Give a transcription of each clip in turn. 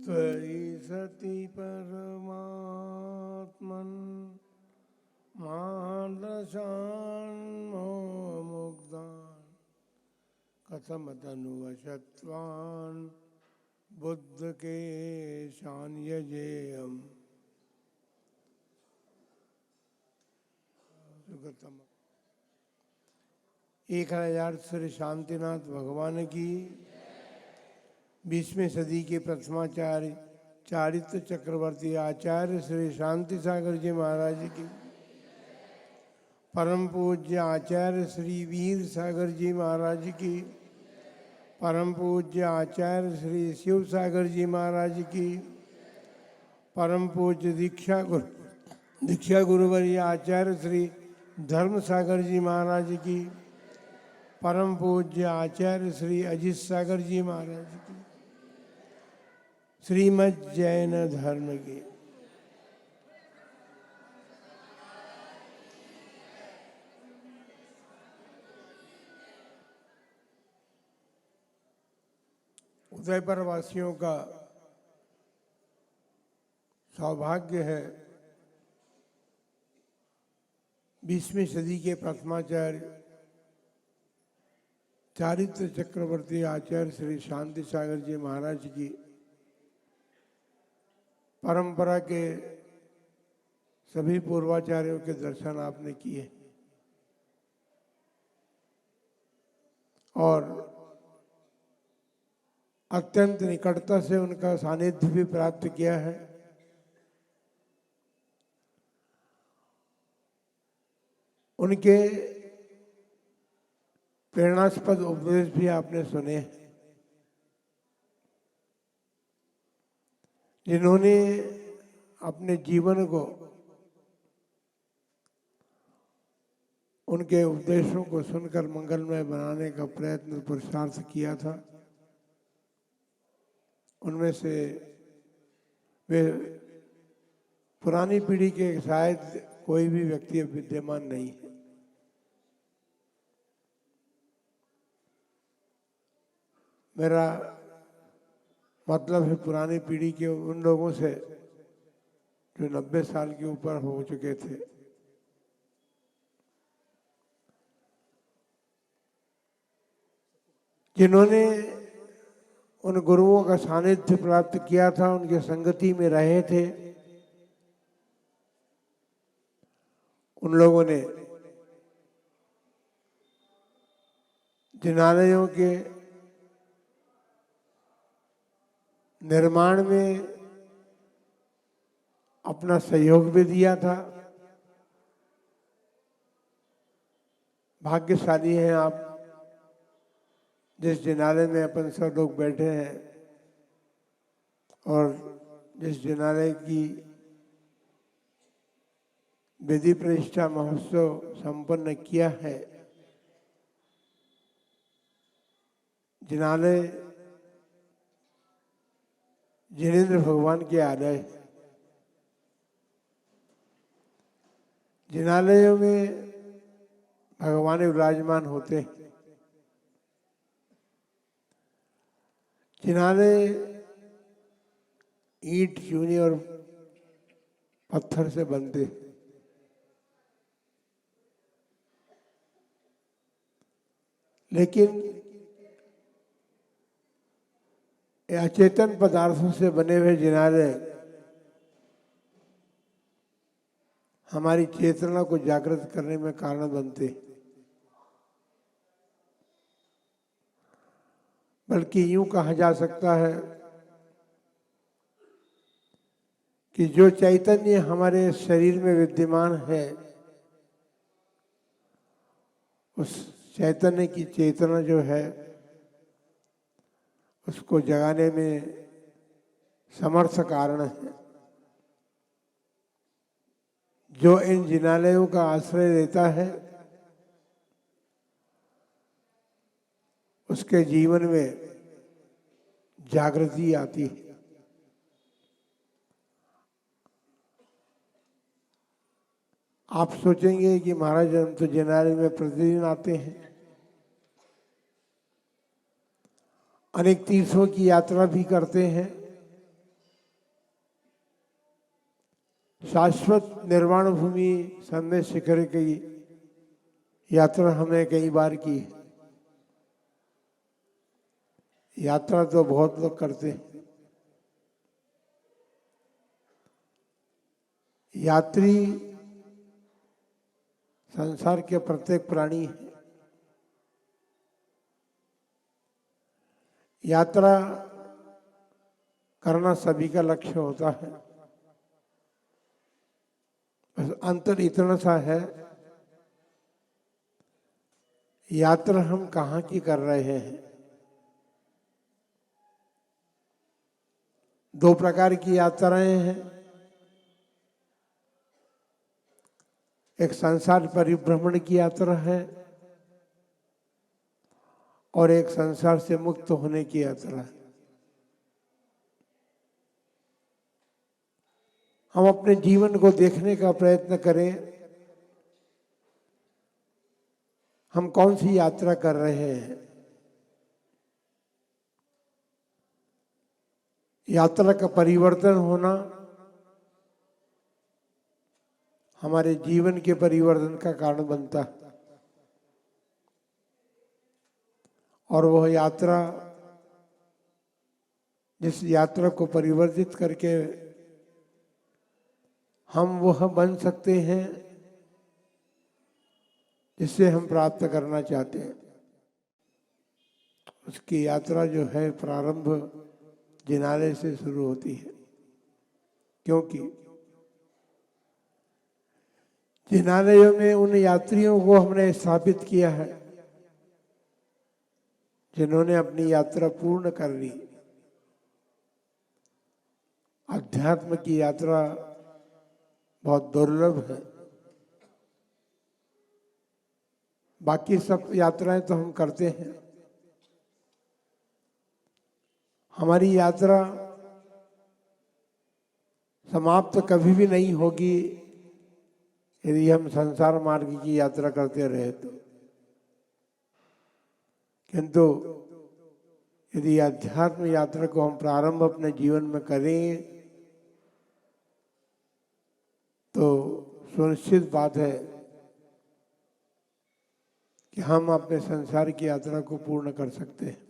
त्वयि सति परमात्मन् मादशान् मुग्धान् कथमतनुवशत्वान् बुद्ध के शान यजेयम्। सुगतम 1000 श्री शांतिनाथ भगवान की 20वीं सदी के प्रथमाचार्य चारित्र चक्रवर्ती आचार्य श्री शांति सागर जी महाराज की, परम पूज्य आचार्य श्री वीर सागर जी महाराज की, परम पूज्य आचार्य श्री शिव सागर जी महाराज की, परम पूज्य दीक्षा गुरुवर्य आचार्य श्री धर्म सागर जी महाराज की, परम पूज्य आचार्य श्री अजित सागर जी महाराज की, श्रीमद् जैन धर्म की उदयपुर वासियों का सौभाग्य है 20वीं सदी के प्रथमाचार्य चारित्र चक्रवर्ती आचार्य श्री शांति सागर जी महाराज की परंपरा के सभी पूर्वाचार्यों के दर्शन आपने किए और अत्यंत निकटता से उनका सानिध्य भी प्राप्त किया है। उनके प्रेरणास्पद उपदेश भी आपने सुने, जिन्होंने अपने जीवन को उनके उपदेशों को सुनकर मंगलमय बनाने का प्रयत्न पुरुषार्थ किया था। उनमें से वे पुरानी पीढ़ी के शायद कोई भी व्यक्ति विद्यमान नहीं है। मेरा मतलब है पुरानी पीढ़ी के उन लोगों से जो 90 साल के ऊपर हो चुके थे। जिन्होंने उन गुरुओं का सानिध्य प्राप्त किया था, उनके संगति में रहे थे, उन लोगों ने जिनालयों के निर्माण में अपना सहयोग भी दिया था। भाग्यशाली हैं आप जिस जिनालय में अपन सब लोग बैठे हैं और जिस जिनालय की विधि प्रतिष्ठा महोत्सव संपन्न किया है। जिनालय जिनेंद्र भगवान के आलय, जिनालयों में भगवान विराजमान होते हैं। जिनालय ईंट चूनी और पत्थर से बनते, लेकिन अचेतन पदार्थों से बने हुए जिनालय हमारी चेतना को जागृत करने में कारण बनते, बल्कि यूं कहा जा सकता है कि जो चैतन्य हमारे शरीर में विद्यमान है, उस चैतन्य की चेतना जो है उसको जगाने में समर्थ कारण है। जो इन जिनालयों का आश्रय लेता है उसके जीवन में जागृति आती है। आप सोचेंगे कि महाराज हम तो जिनालय में प्रतिदिन आते हैं, अनेक तीर्थों की यात्रा भी करते हैं, शाश्वत निर्वाण भूमि संदेश शिखर की यात्रा हमने कई बार की है। यात्रा तो बहुत लोग करते हैं। यात्री संसार के प्रत्येक प्राणी है। यात्रा करना सभी का लक्ष्य होता है। बस अंतर इतना सा है, यात्रा हम कहाँ की कर रहे हैं। दो प्रकार की यात्राएं हैं। एक संसार परिभ्रमण की यात्रा है और एक संसार से मुक्त होने की यात्रा है। हम अपने जीवन को देखने का प्रयत्न करें, हम कौन सी यात्रा कर रहे हैं। यात्रा का परिवर्तन होना हमारे जीवन के परिवर्तन का कारण बनता है। और वह यात्रा, जिस यात्रा को परिवर्तित करके हम वह बन सकते हैं जिसे हम प्राप्त करना चाहते हैं, उसकी यात्रा जो है प्रारंभ जिनालय से शुरू होती है। क्योंकि जिनालयों में उन यात्रियों को हमने स्थापित किया है जिन्होंने अपनी यात्रा पूर्ण कर ली। अध्यात्म की यात्रा बहुत दुर्लभ है। बाकी सब यात्राएं तो हम करते हैं। हमारी यात्रा समाप्त कभी भी नहीं होगी यदि हम संसार मार्ग की यात्रा करते रहे तो। किंतु यदि अध्यात्म यात्रा को हम प्रारंभ अपने जीवन में करें तो सुनिश्चित बात है कि हम अपने संसार की यात्रा को पूर्ण कर सकते हैं।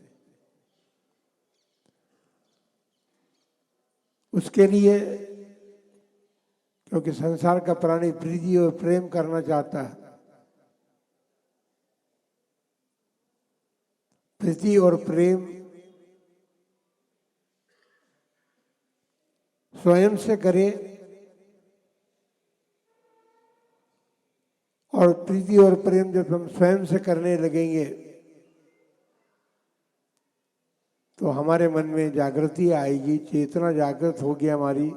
उसके लिए, क्योंकि संसार का प्राणी प्रीति और प्रेम करना चाहता है। प्रीति और प्रेम स्वयं से करें और प्रीति और प्रेम जब हम स्वयं से करने लगेंगे तो हमारे मन में जागृति आएगी, चेतना जागृत होगी हमारी।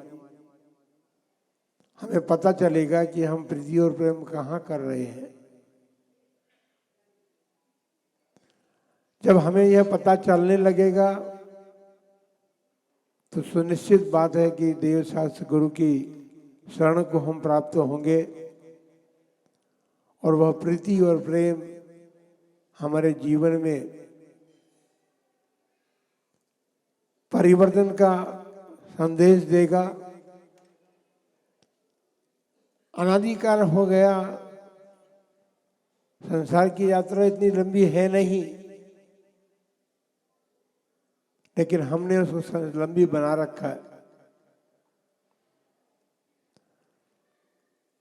हमें पता चलेगा कि हम प्रीति और प्रेम कहाँ कर रहे हैं। जब हमें यह पता चलने लगेगा तो सुनिश्चित बात है कि देव शास्त्र गुरु की शरण को हम प्राप्त होंगे और वह प्रीति और प्रेम हमारे जीवन में परिवर्तन का संदेश देगा। अनादिकाल हो गया, संसार की यात्रा इतनी लंबी है नहीं, लेकिन हमने उसको लंबी बना रखा है।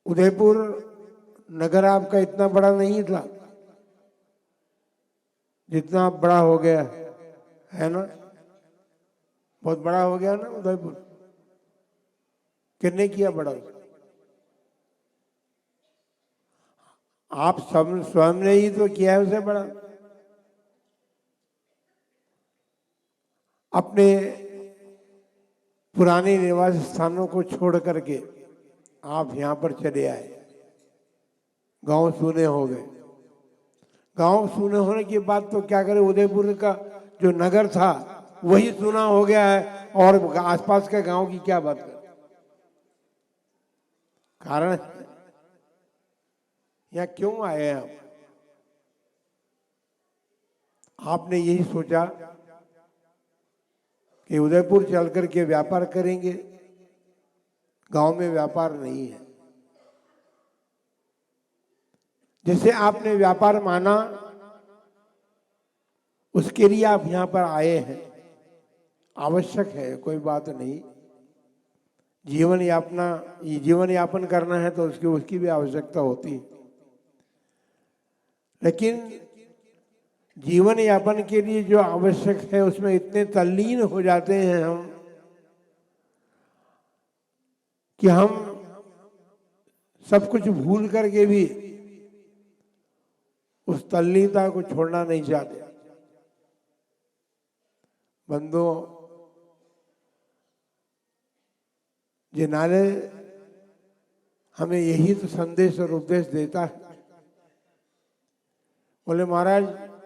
उदयपुर नगर आपका इतना बड़ा नहीं था जितना अब बड़ा हो गया है ना। बहुत बड़ा हो गया ना उदयपुर। किसने किया बड़ा? आप सब स्वयं ने ही तो किया है उसे बड़ा। अपने पुराने निवास स्थानों को छोड़ करके आप यहाँ पर चले आए। गांव सूने हो गए। गांव सूने होने के बाद तो क्या करें, उदयपुर का जो नगर था वही सूना हो गया है और आसपास के गांव की क्या बात करें। कारण यहाँ क्यों आए आप? आपने यही सोचा कि उदयपुर चल करके व्यापार करेंगे, गांव में व्यापार नहीं है। जैसे आपने व्यापार माना, उसके लिए आप यहाँ पर आए हैं, आवश्यक है, कोई बात नहीं। जीवन यापन करना है तो उसकी भी आवश्यकता होती है। लेकिन जीवन यापन के लिए जो आवश्यक है उसमें इतने तल्लीन हो जाते हैं हम कि हम सब कुछ भूल करके भी उस तल्लीनता को छोड़ना नहीं चाहते। बंदो जिनाले हमें यही तो संदेश और उपदेश देता है। बोले महाराज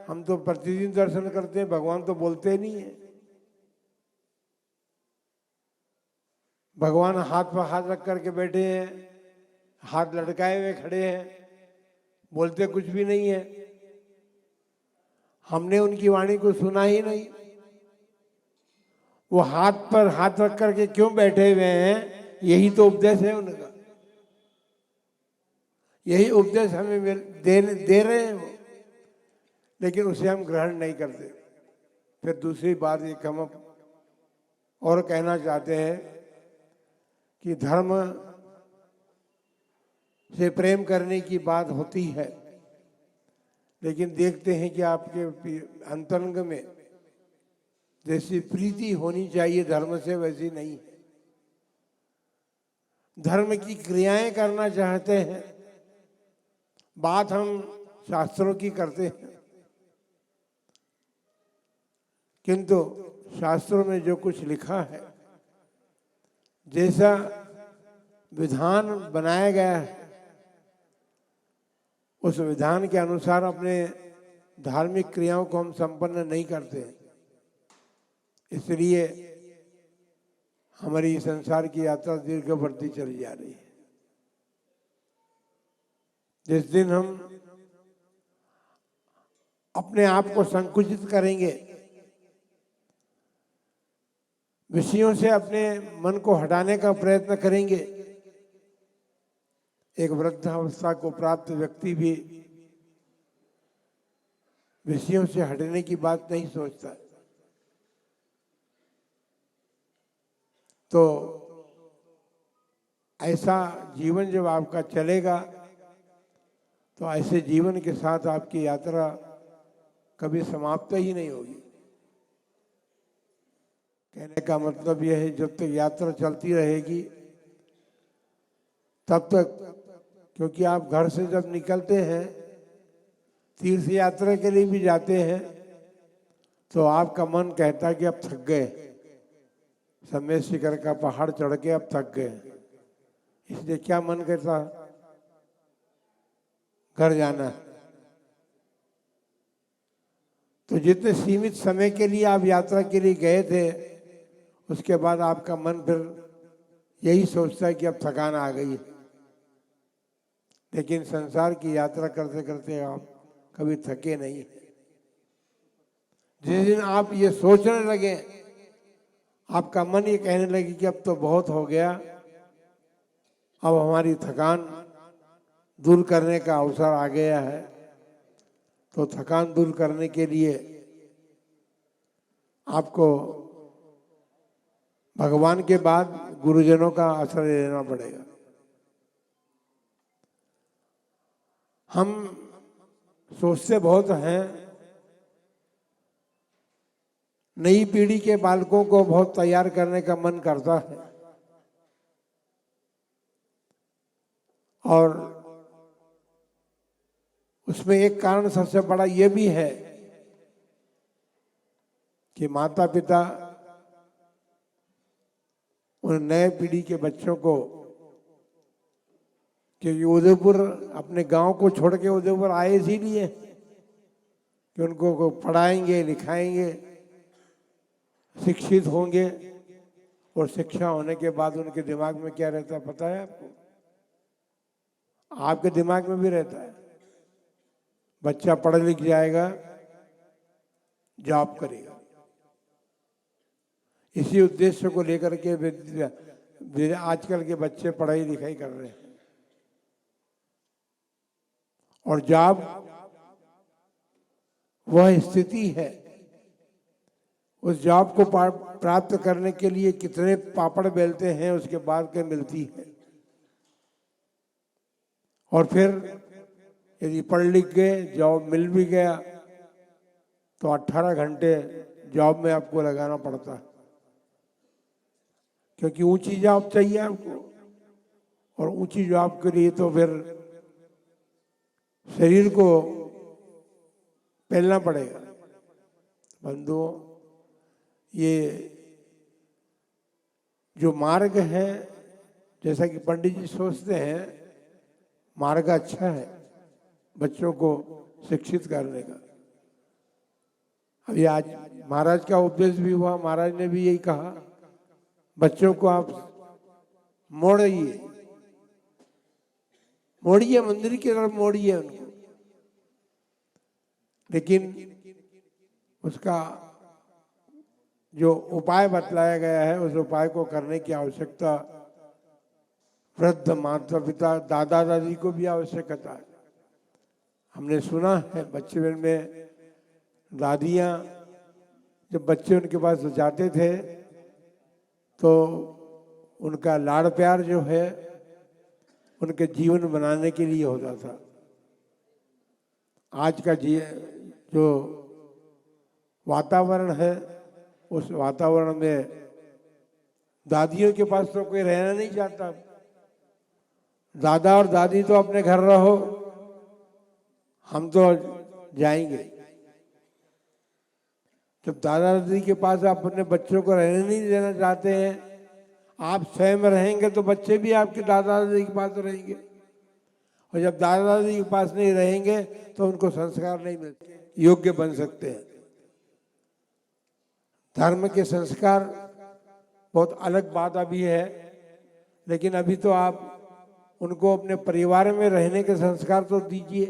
हम तो प्रतिदिन दर्शन करते हैं, भगवान तो बोलते नहीं है। भगवान हाथ पर हाथ रख करके बैठे हैं, हाथ लटकाए हुए खड़े हैं, बोलते कुछ भी नहीं है। हमने उनकी वाणी को सुना ही नहीं। वो हाथ पर हाथ रख करके क्यों बैठे हुए हैं, यही तो उपदेश है उनका। यही उपदेश हमें दे रहे हैं वो, लेकिन उसे हम ग्रहण नहीं करते। फिर दूसरी बात एक हम और कहना चाहते हैं कि धर्म से प्रेम करने की बात होती है, लेकिन देखते हैं कि आपके अंतरंग में जैसी प्रीति होनी चाहिए धर्म से, वैसी नहीं है। धर्म की क्रियाएं करना चाहते हैं, बात हम शास्त्रों की करते हैं, किंतु शास्त्रों में जो कुछ लिखा है, जैसा विधान बनाया गया है, उस विधान के अनुसार अपने धार्मिक क्रियाओं को हम संपन्न नहीं करते हैं। इसलिए हमारी संसार की यात्रा दीर्घ बढ़ती चली जा रही है। जिस दिन हम अपने आप को संकुचित करेंगे, विषयों से अपने मन को हटाने का प्रयत्न करेंगे, एक वृद्धावस्था को प्राप्त व्यक्ति भी विषयों से हटने की बात नहीं सोचता। तो ऐसा जीवन जब आपका चलेगा तो ऐसे जीवन के साथ आपकी यात्रा कभी समाप्त ही नहीं होगी। कहने का मतलब यह है, जब तक यात्रा चलती रहेगी तब तक, क्योंकि आप घर से जब निकलते हैं, तीर्थ यात्रा के लिए भी जाते हैं, तो आपका मन कहता है कि अब थक गए, समय शिखर का पहाड़ चढ़ के अब थक गए। इसलिए क्या मन करता, घर जाना। तो जितने सीमित समय के लिए आप यात्रा के लिए गए थे, उसके बाद आपका मन फिर यही सोचता है कि अब थकान आ गई। लेकिन संसार की यात्रा करते करते आप कभी थके नहीं। जिस दिन आप ये सोचने लगे, आपका मन ये कहने लगे कि अब तो बहुत हो गया, अब हमारी थकान दूर करने का अवसर आ गया है, तो थकान दूर करने के लिए आपको भगवान के बाद गुरुजनों का आश्रय लेना पड़ेगा। हम सोचते बहुत हैं, नई पीढ़ी के बालकों को बहुत तैयार करने का मन करता है, और उसमें एक कारण सबसे बड़ा ये भी है कि माता पिता उन नए पीढ़ी के बच्चों को, क्योंकि उदयपुर अपने गांव को छोड़ के उदयपुर आए इसीलिए कि उनको पढ़ाएंगे, लिखाएंगे, शिक्षित होंगे, और शिक्षा होने के बाद उनके दिमाग में क्या रहता है पता है आपको? आपके दिमाग में भी रहता है। बच्चा पढ़ लिख जाएगा, जॉब करेगा। इसी उद्देश्य को लेकर के आजकल के बच्चे पढ़ाई लिखाई कर रहे हैं और जॉब वह स्थिति है, उस जॉब को प्राप्त करने के लिए कितने पापड़ बेलते हैं उसके बाद के मिलती है। और फिर यदि पढ़ लिख गए, जॉब मिल भी गया तो 18 घंटे जॉब में आपको लगाना पड़ता है, क्योंकि ऊंची जॉब चाहिए आपको, और ऊंची जॉब के लिए तो फिर शरीर को पहलना पड़ेगा। बंधुओं, ये जो मार्ग है, जैसा कि पंडित जी सोचते हैं, मार्ग अच्छा है बच्चों को शिक्षित करने का। अभी आज महाराज का उपदेश भी हुआ, महाराज ने भी यही कहा, बच्चों को आप मोड़िए, मोड़िए, मंदिर की तरफ मोड़िए उनको, लेकिन उसका जो उपाय बतलाया गया है उस उपाय को करने की आवश्यकता वृद्ध माता पिता दादा दादी को भी आवश्यकता है। हमने सुना है बचपन में दादियाँ जब बच्चे उनके पास जाते थे तो उनका लाड़ प्यार जो है उनके जीवन बनाने के लिए होता था। आज का जो वातावरण है उस वातावरण में दादियों के पास तो कोई रहना नहीं चाहता। दादा और दादी तो अपने घर रहो, हम तो जाएंगे। जब दादा दादी के पास आप अपने बच्चों को रहने नहीं देना चाहते हैं, आप स्वयं रहेंगे तो बच्चे भी आपके दादा दादी के पास रहेंगे, और जब दादा दादी के पास नहीं रहेंगे तो उनको संस्कार नहीं मिलते, योग्य बन सकते हैं। धर्म के संस्कार बहुत अलग बात अभी है, लेकिन अभी तो आप उनको अपने परिवार में रहने के संस्कार तो दीजिए।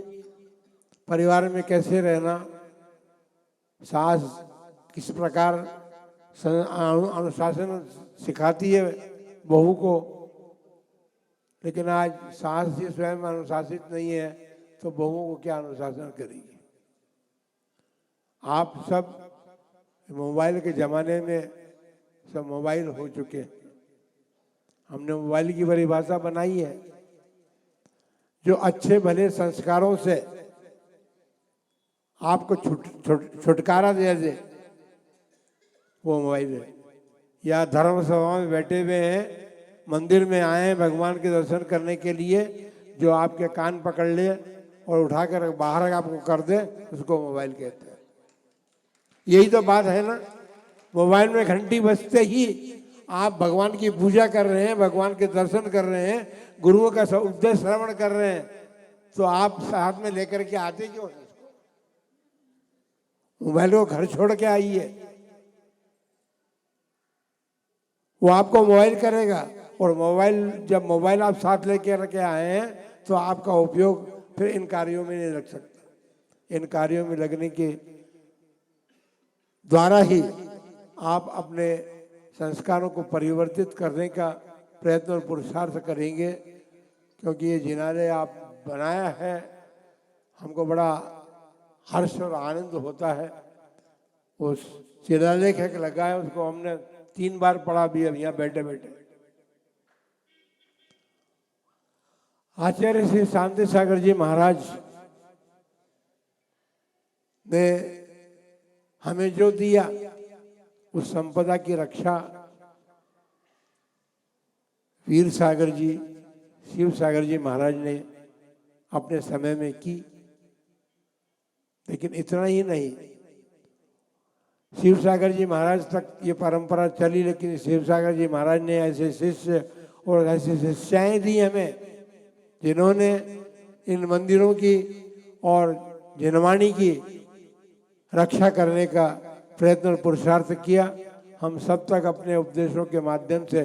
परिवार में कैसे रहना, सास किस प्रकार अनुशासन सिखाती है बहू को, लेकिन आज सास जी स्वयं अनुशासित नहीं है तो बहुओं को क्या अनुशासन करेगी। आप सब मोबाइल के ज़माने में सब मोबाइल हो चुके हैं। हमने मोबाइल की परिभाषा बनाई है, जो अच्छे भले संस्कारों से आपको छुटकारा दे दे वो मोबाइल है। या धर्म सभा में बैठे हुए हैं, मंदिर में आए हैं भगवान के दर्शन करने के लिए, जो आपके कान पकड़ ले और उठाकर बाहर आपको कर दे, उसको मोबाइल कहते हैं। यही तो बात है ना। मोबाइल में घंटी बजते ही आप भगवान की पूजा कर रहे हैं, भगवान के दर्शन कर रहे हैं, गुरुओं का उपदेश श्रवण कर रहे हैं, तो आप साथ में लेकर के आते क्यों हैं? मोबाइल को घर छोड़ के आइए, वो आपको मोबाइल करेगा। और जब मोबाइल आप साथ लेके रखे आए हैं तो आपका उपयोग फिर इन कार्यों में नहीं लग सकता। इन कार्यों में लगने के द्वारा ही आप अपने संस्कारों को परिवर्तित करने का प्रयत्न और पुरुषार्थ करेंगे, क्योंकि ये जिनालय आप बनाया है, हमको बड़ा हर्ष और आनंद होता है। उस शिलालेख एक लगा है, उसको हमने 3 बार पढ़ा भी अब यहाँ बैठे बैठे। आचार्य श्री शांति सागर जी महाराज ने हमें जो दिया उस संपदा की रक्षा वीर सागर जी, शिव सागर जी महाराज ने अपने समय में की। लेकिन इतना ही नहीं, शिव सागर जी महाराज तक ये परंपरा चली, लेकिन शिव सागर जी महाराज ने ऐसे शिष्य और ऐसे शिष्याएं दी हमें, जिन्होंने इन मंदिरों की और जनवाणी की रक्षा करने का प्रयत्न और पुरुषार्थ किया। हम सब तक अपने उपदेशों के माध्यम से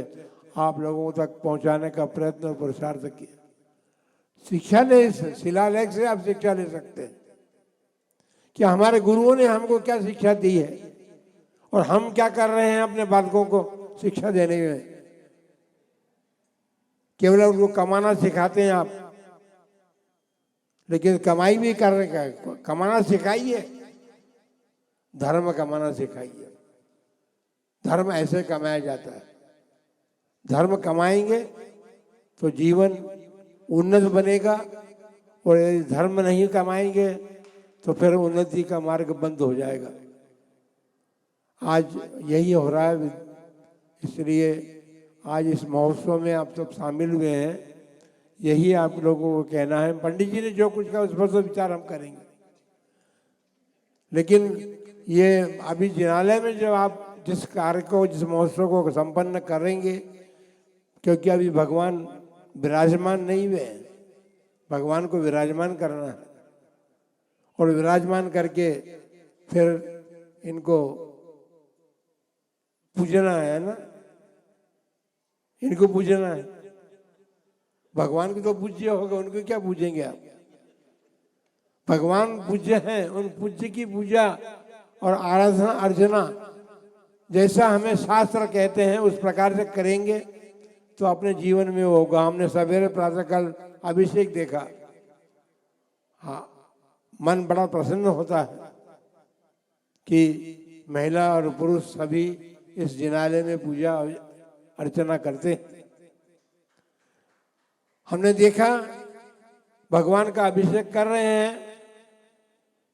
आप लोगों तक पहुंचाने का प्रयत्न और पुरुषार्थ किया। शिक्षा ले, शिलालेख से आप शिक्षा ले सकते हैं कि हमारे गुरुओं ने हमको क्या शिक्षा दी है और हम क्या कर रहे हैं अपने बालकों को शिक्षा देने में। केवल उनको कमाना सिखाते हैं आप, लेकिन कमाई भी कर रहे हैं, कमाना सिखाइए, धर्म कमाना सिखाइए। धर्म ऐसे कमाया जाता है। धर्म कमाएंगे तो जीवन उन्नत बनेगा, और यदि धर्म नहीं कमाएंगे तो फिर उन्नति का मार्ग बंद हो जाएगा। आज यही हो रहा है, इसलिए आज इस महोत्सव में आप सब शामिल हुए हैं। यही आप लोगों को कहना है। पंडित जी ने जो कुछ कहा उस पर तो विचार हम करेंगे, लेकिन ये अभी जिनालय में जब आप जिस कार्य को, जिस महोत्सव को संपन्न करेंगे, क्योंकि अभी भगवान विराजमान नहीं हुए हैं, भगवान को विराजमान करना है, और विराजमान करके फिर इनको पूजना है ना, इनको पूजना है। भगवान को तो पूज्य होगा, उनको क्या पूजेंगे आप? भगवान पूज्य हैं, उन पूज्य की पूजा और आराधना अर्चना जैसा हमें शास्त्र कहते हैं उस प्रकार से करेंगे तो अपने जीवन में होगा। हमने सवेरे प्रातःकाल अभिषेक देखा, हाँ, मन बड़ा प्रसन्न होता है कि महिला और पुरुष सभी इस जिनालय में पूजा अर्चना करते हैं। हमने देखा भगवान का अभिषेक कर रहे हैं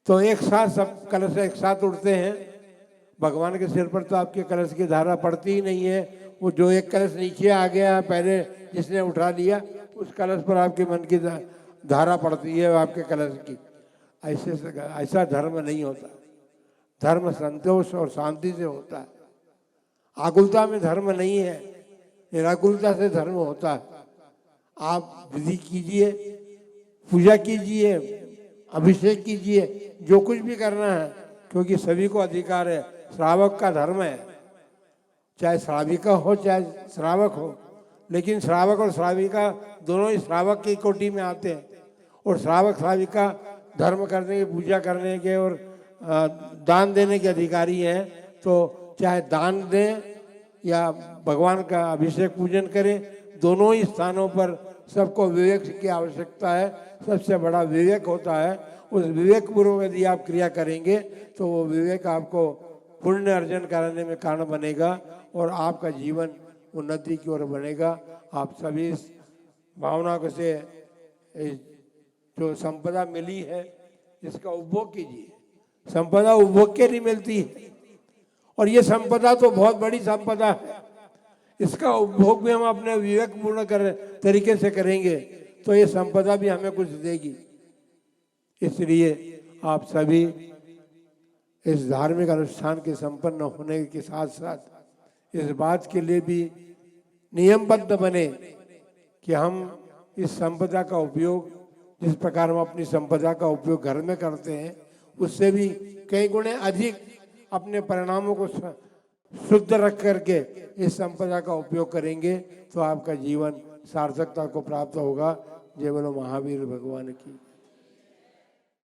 तो एक साथ सब कलश एक साथ उठते हैं। भगवान के सिर पर तो आपके कलश की धारा पड़ती ही नहीं है। वो जो एक कलश नीचे आ गया पहले जिसने उठा लिया, उस कलश पर आपके मन की धारा पड़ती है आपके कलश की। ऐसा धर्म नहीं होता। धर्म संतोष और शांति से होता है। आकुलता में धर्म नहीं है, निराकुलता से धर्म होता है। आप विधि कीजिए, पूजा कीजिए, अभिषेक कीजिए, जो कुछ भी करना है, क्योंकि सभी को अधिकार है। श्रावक का धर्म है, चाहे श्राविका हो चाहे श्रावक हो, लेकिन श्रावक और श्राविका दोनों ही श्रावक की कोटि में आते हैं। और श्रावक श्राविका धर्म करने के, पूजा करने के और दान देने के अधिकारी हैं। तो चाहे दान दें या भगवान का अभिषेक पूजन करें, दोनों ही स्थानों पर सबको विवेक की आवश्यकता है। सबसे बड़ा विवेक होता है। उस विवेक पूर्वक यदि आप क्रिया करेंगे तो वो विवेक आपको पुण्य अर्जन करने में कारण बनेगा और आपका जीवन उन्नति की ओर बनेगा। आप सभी इस भावना को से जो संपदा मिली है इसका उपभोग कीजिए। संपदा उपभोग के लिए मिलती है, और ये संपदा तो बहुत बड़ी संपदा है। इसका उपभोग भी हम अपने विवेकपूर्ण तरीके से करेंगे तो ये संपदा भी हमें कुछ देगी। इसलिए आप सभी इस धार्मिक अनुष्ठान के संपन्न होने के साथ साथ इस बात के लिए भी नियमबद्ध बने कि हम इस संपदा का उपयोग, जिस प्रकार हम अपनी संपदा का उपयोग घर में करते हैं, उससे भी कई गुणे अधिक अपने परिणामों को शुद्ध रख करके इस संपदा का उपयोग करेंगे तो आपका जीवन सार्थकता को प्राप्त होगा। जय बोलो महावीर भगवान की।